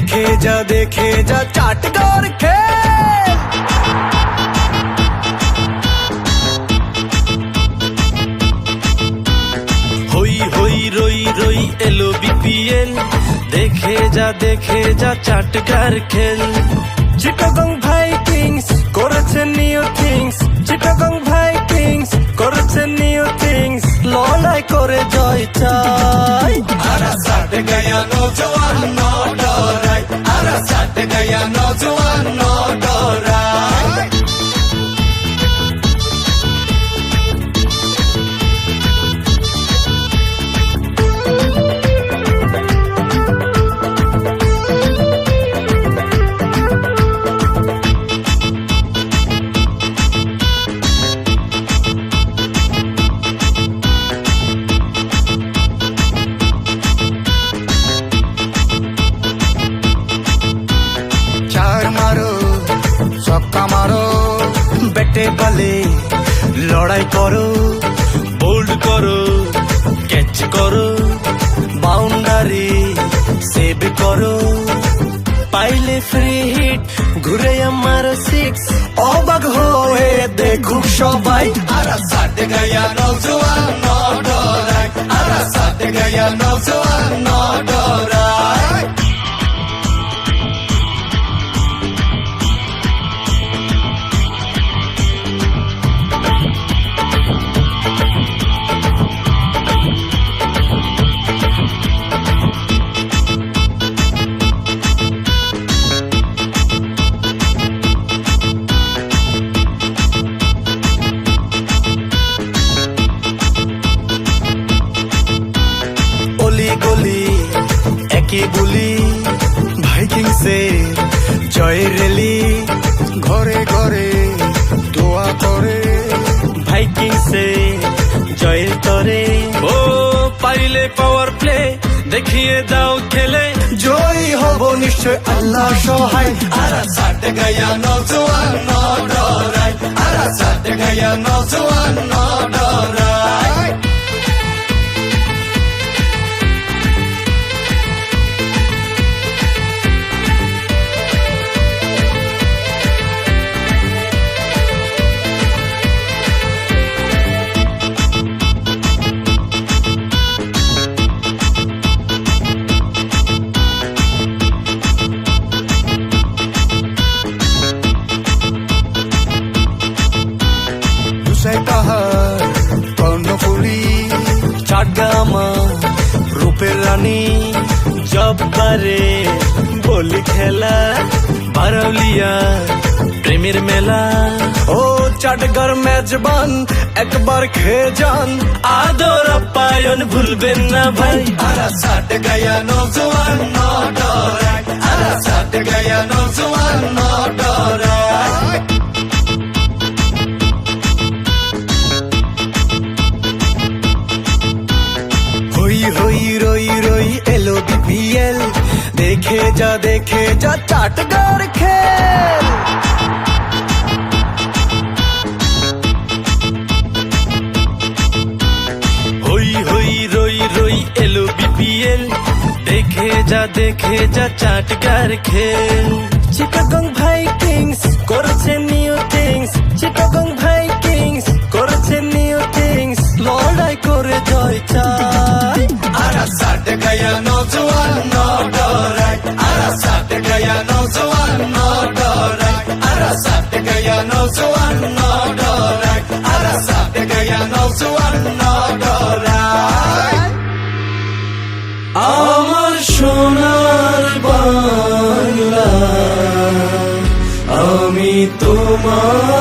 देखे जा चाट कर खेल। होई होई रोई रोई एलो बीपीएल, देखे जा चाट कर खेल। চিটাগং ভাইকিংস করেছে নিউ থিংস, চিটাগং ভাইকিংস করেছে নিউ থিংস, লড়াই করে জয় চাই। আরাসাত গয়া নৌজওয়ান নো ডরাই, আরাসাত গয়া নৌজওয়ান নো ডরাই। ছক্কা মারো, ব্যাটে বলে লড়াই করো, বোল্ড করো, ক্যাচ করো, বাউন্ডারি সেভ করো, পাইলে ফ্রি হিট ঘুরে আমার সিক্স, অবাক হয়ে দেখুক সবাই। আরাসাত গয়া নৌজওয়ান নো ডরাই, আরাসাত গয়া নৌজওয়ান নো ডরাই। গলি একই বলি, ভাইকিংসে জয়ের রেলি, ঘরে ঘরে দোয়া করে, ভাইকিংসে জয়ের তরে। ও পাইলে পাওয়ার প্লে দেখিয়ে দাও খেলে, জয় হব নিশ্চয় আল্লাহ সহায়। আরাসাত গয়া নৌজওয়ান নো ডরাই, আরাসাত গয়া নৌজওয়ান নো ডরাই। পাহাড় কর্ণফুলি, চাটগামা রূপের রানী, জব্বারে বলি খেলা, বারৌলিয়া প্রেমের মেলা। ও চাটগার মেজবান একবার খেয়ে যান, আদর আপ্যায়ন ভুলবেন না ভাই। আরাসাত গয়া নৌজওয়ান নো ডরাই, আরাসাত গয়া নৌজওয়ান নো ডরাই। হই হই রই রই এলো বিপিএল, দেখে যা চাটগার খেল। হই হই রই রই এলো বিপিএল, দেখে যা চাটগার খেল। চিটাগং ভাইকিংস করেছে নিউ থিংস, চিটাগং ভাইকিংস করেছে নিউ থিংস, লড়াই করে জয় চাই। আরাসাত গয়া নৌজওয়ান নো ডরাই, আরাসাত গয়া নৌজওয়ান নো ডরাই, আরাসাত গয়া নৌজওয়ান নো ডরাই, আরাসাত গয়া নৌজওয়ান নো ডরাই। আমার সোনার বাংলা, আমি তোমার